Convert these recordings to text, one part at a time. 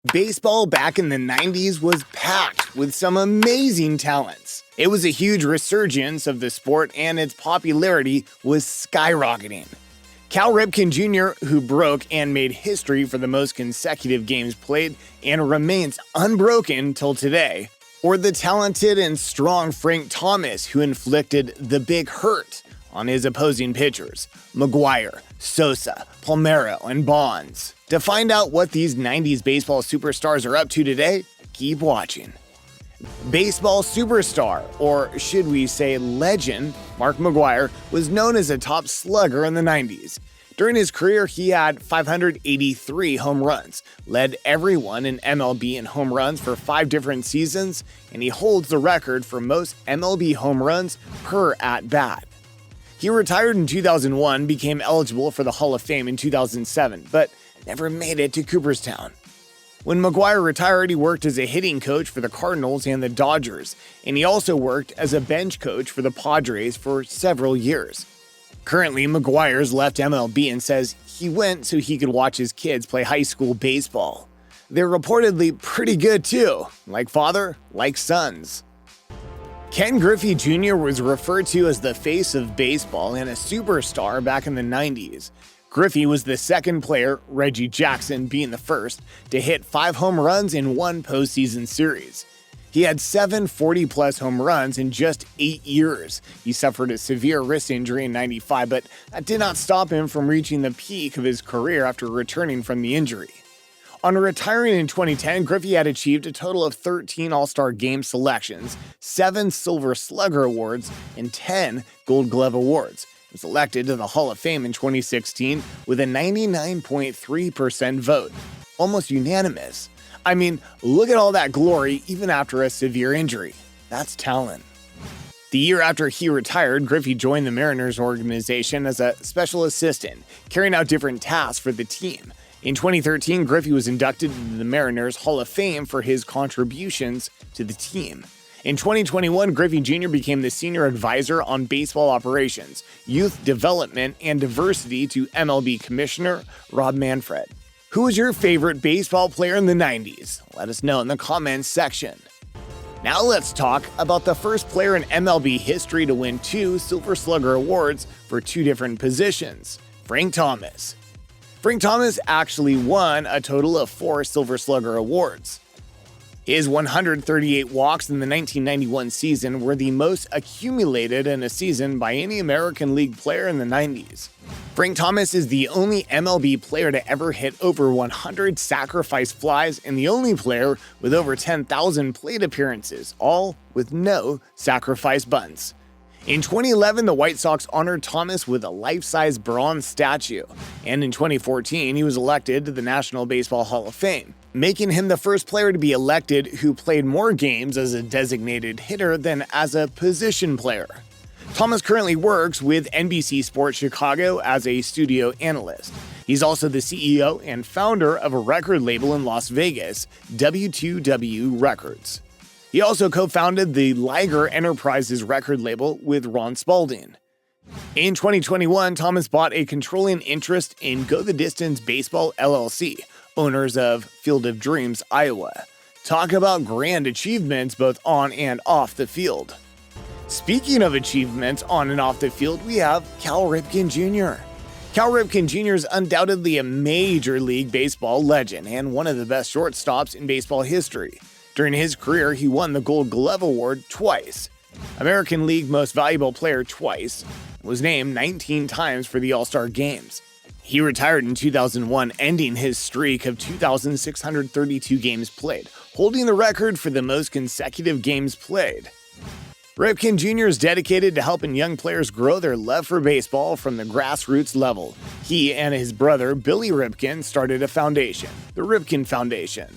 Baseball back in the 90s was packed with some amazing talents. It was a huge resurgence of the sport and its popularity was skyrocketing. Cal Ripken Jr., who broke and made history for the most consecutive games played and remains unbroken till today. Or the talented and strong Frank Thomas, who inflicted the big hurt on his opposing pitchers, McGwire, Sosa, Palmeiro, and Bonds. To find out what these 90s baseball superstars are up to today, keep watching. Baseball superstar, or should we say legend, Mark McGwire was known as a top slugger in the 90s. During his career, he had 583 home runs, led everyone in MLB in home runs for 5 different seasons, and he holds the record for most MLB home runs per at-bat. He retired in 2001, became eligible for the Hall of Fame in 2007, but never made it to Cooperstown. When McGwire retired, he worked as a hitting coach for the Cardinals and the Dodgers, and he also worked as a bench coach for the Padres for several years. Currently, McGwire's left MLB and says he went so he could watch his kids play high school baseball. They're reportedly pretty good too, like father, like sons. Ken Griffey Jr. was referred to as the face of baseball and a superstar back in the 90s. Griffey was the second player, Reggie Jackson being the first, to hit 5 home runs in one postseason series. He had 7 40-plus home runs in just 8 years. He suffered a severe wrist injury in '95, but that did not stop him from reaching the peak of his career after returning from the injury. On retiring in 2010, Griffey had achieved a total of 13 All-Star Game selections, 7 Silver Slugger Awards, and 10 Gold Glove Awards. He was elected to the Hall of Fame in 2016 with a 99.3% vote. Almost unanimous. I mean, look at all that glory even after a severe injury. That's talent. The year after he retired, Griffey joined the Mariners organization as a special assistant, carrying out different tasks for the team. In 2013, Griffey was inducted into the Mariners Hall of Fame for his contributions to the team. In 2021, Griffey Jr. became the senior advisor on baseball operations, youth development, and diversity to MLB Commissioner Rob Manfred. Who was your favorite baseball player in the 90s? Let us know in the comments section. Now let's talk about the first player in MLB history to win 2 Silver Slugger Awards for 2 different positions, Frank Thomas. Frank Thomas actually won a total of 4 Silver Slugger Awards. His 138 walks in the 1991 season were the most accumulated in a season by any American League player in the 90s. Frank Thomas is the only MLB player to ever hit over 100 sacrifice flies and the only player with over 10,000 plate appearances, all with no sacrifice bunts. In 2011, the White Sox honored Thomas with a life-size bronze statue, and in 2014, he was elected to the National Baseball Hall of Fame, making him the first player to be elected who played more games as a designated hitter than as a position player. Thomas currently works with NBC Sports Chicago as a studio analyst. He's also the CEO and founder of a record label in Las Vegas, W2W Records. He also co-founded the Liger Enterprises record label with Ron Spalding. In 2021, Thomas bought a controlling interest in Go the Distance Baseball LLC, owners of Field of Dreams, Iowa. Talk about grand achievements both on and off the field. Speaking of achievements on and off the field, we have Cal Ripken Jr. Cal Ripken Jr. is undoubtedly a Major League Baseball legend and one of the best shortstops in baseball history. During his career, he won the Gold Glove Award twice, American League Most Valuable Player twice, and was named 19 times for the All-Star Games. He retired in 2001, ending his streak of 2,632 games played, holding the record for the most consecutive games played. Ripken Jr. is dedicated to helping young players grow their love for baseball from the grassroots level. He and his brother, Billy Ripken, started a foundation, the Ripken Foundation.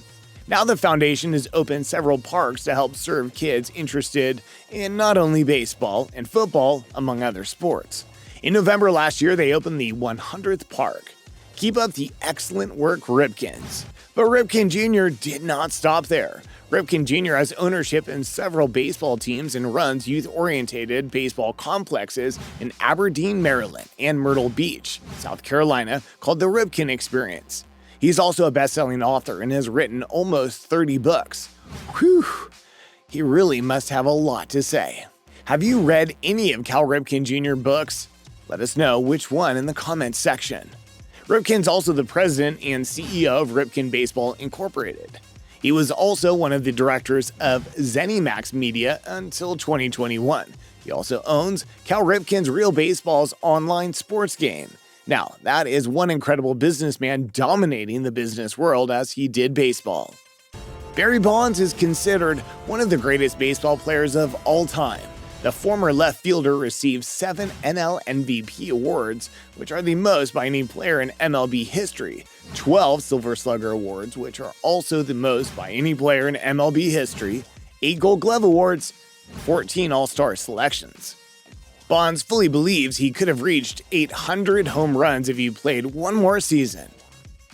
Now the foundation has opened several parks to help serve kids interested in not only baseball and football, among other sports. In November last year, they opened the 100th park. Keep up the excellent work, Ripkens. But Ripken Jr. did not stop there. Ripken Jr. has ownership in several baseball teams and runs youth-oriented baseball complexes in Aberdeen, Maryland, and Myrtle Beach, South Carolina, called the Ripken Experience. He's also a best-selling author and has written almost 30 books. Whew, he really must have a lot to say. Have you read any of Cal Ripken Jr. books? Let us know which one in the comments section. Ripken's also the president and CEO of Ripken Baseball Incorporated. He was also one of the directors of ZeniMax Media until 2021. He also owns Cal Ripken's Real Baseball's online sports game. Now, that is one incredible businessman dominating the business world as he did baseball. Barry Bonds is considered one of the greatest baseball players of all time. The former left fielder received 7 NL MVP awards, which are the most by any player in MLB history, 12 Silver Slugger awards, which are also the most by any player in MLB history, 8 Gold Glove awards, 14 All-Star selections. Bonds fully believes he could have reached 800 home runs if he played one more season.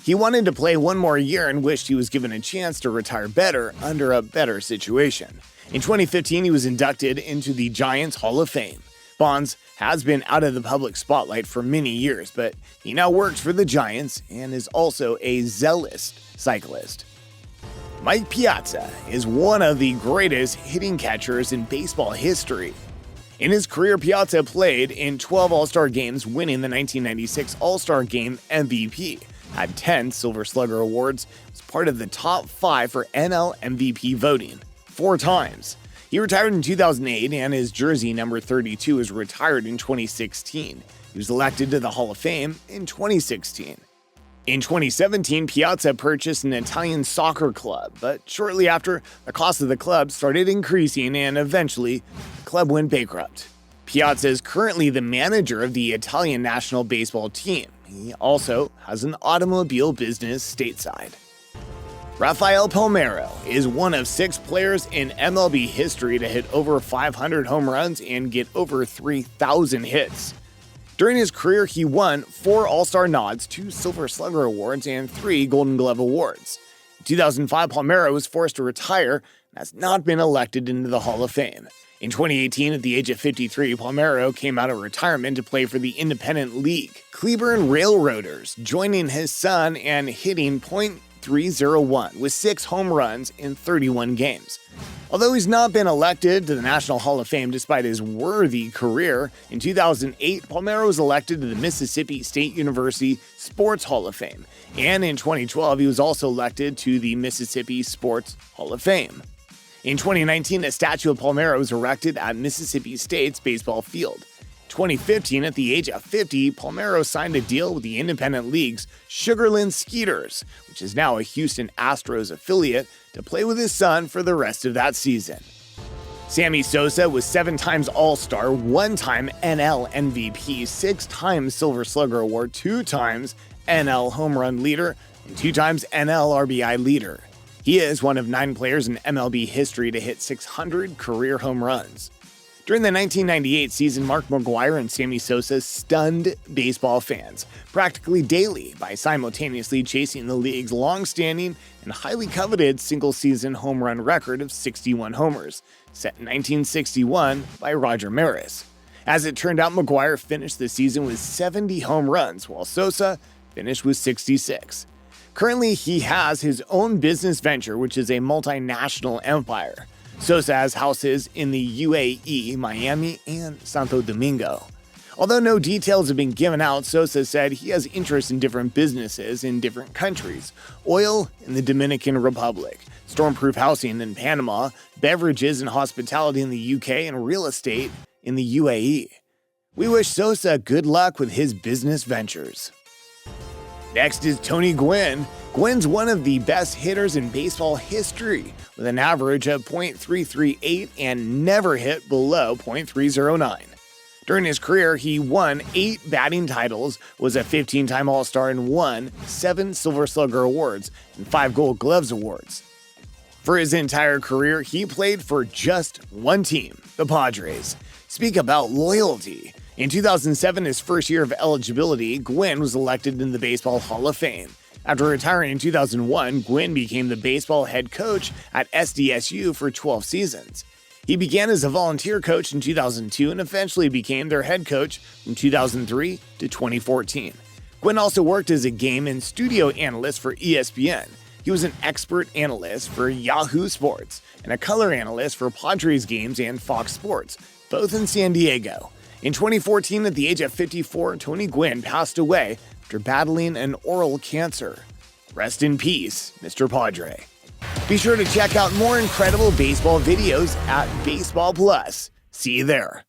He wanted to play one more year and wished he was given a chance to retire better under a better situation. In 2015, he was inducted into the Giants Hall of Fame. Bonds has been out of the public spotlight for many years, but he now works for the Giants and is also a zealous cyclist. Mike Piazza is one of the greatest hitting catchers in baseball history. In his career, Piazza played in 12 All-Star games, winning the 1996 All-Star Game MVP, had 10 Silver Slugger awards, was part of the top 5 for NL MVP voting 4 times. He retired in 2008, and his jersey number 32 was retired in 2016. He was elected to the Hall of Fame in 2016. In 2017, Piazza purchased an Italian soccer club, but shortly after, the cost of the club started increasing and eventually, the club went bankrupt. Piazza is currently the manager of the Italian national baseball team. He also has an automobile business stateside. Rafael Palmeiro is one of 6 players in MLB history to hit over 500 home runs and get over 3,000 hits. During his career, he won 4 All-Star nods, 2 Silver Slugger awards, and 3 Golden Glove awards. In 2005, Palmeiro was forced to retire and has not been elected into the Hall of Fame. In 2018, at the age of 53, Palmeiro came out of retirement to play for the Independent League Cleburne Railroaders, joining his son and hitting .301 with 6 home runs in 31 games. Although he's not been elected to the National Hall of Fame despite his worthy career, in 2008, Palmeiro was elected to the Mississippi State University Sports Hall of Fame, and in 2012, he was also elected to the Mississippi Sports Hall of Fame. In 2019, a statue of Palmeiro was erected at Mississippi State's baseball field. 2015, at the age of 50, Palmeiro signed a deal with the Independent League's Sugarland Skeeters, which is now a Houston Astros affiliate, to play with his son for the rest of that season. Sammy Sosa was 7 times All-Star, 1-time NL MVP, 6 times Silver Slugger Award, 2 times NL Home Run Leader, and 2 times NL RBI Leader. He is one of 9 players in MLB history to hit 600 career home runs. During the 1998 season, Mark McGwire and Sammy Sosa stunned baseball fans practically daily by simultaneously chasing the league's long-standing and highly coveted single-season home run record of 61 homers, set in 1961 by Roger Maris. As it turned out, McGwire finished the season with 70 home runs, while Sosa finished with 66. Currently, he has his own business venture, which is a multinational empire. Sosa has houses in the UAE, Miami, and Santo Domingo. Although no details have been given out, Sosa said he has interest in different businesses in different countries: oil in the Dominican Republic, stormproof housing in Panama, beverages and hospitality in the UK, and real estate in the UAE. We wish Sosa good luck with his business ventures. Next is Tony Gwynn. Gwynn's one of the best hitters in baseball history, with an average of .338 and never hit below .309. During his career, he won 8 batting titles, was a 15-time All-Star, and won 7 Silver Slugger awards and 5 Gold Gloves awards. For his entire career, he played for just one team, the Padres. Speak about loyalty. In 2007, his first year of eligibility, Gwynn was elected in the Baseball Hall of Fame. After retiring in 2001, Gwynn became the baseball head coach at SDSU for 12 seasons. He began as a volunteer coach in 2002 and eventually became their head coach from 2003 to 2014. Gwynn also worked as a game and studio analyst for ESPN. He was an expert analyst for Yahoo Sports and a color analyst for Padres games and Fox Sports, both in San Diego. In 2014, at the age of 54, Tony Gwynn passed away after battling an oral cancer. Rest in peace, Mr. Padre. Be sure to check out more incredible baseball videos at Baseball Plus. See you there.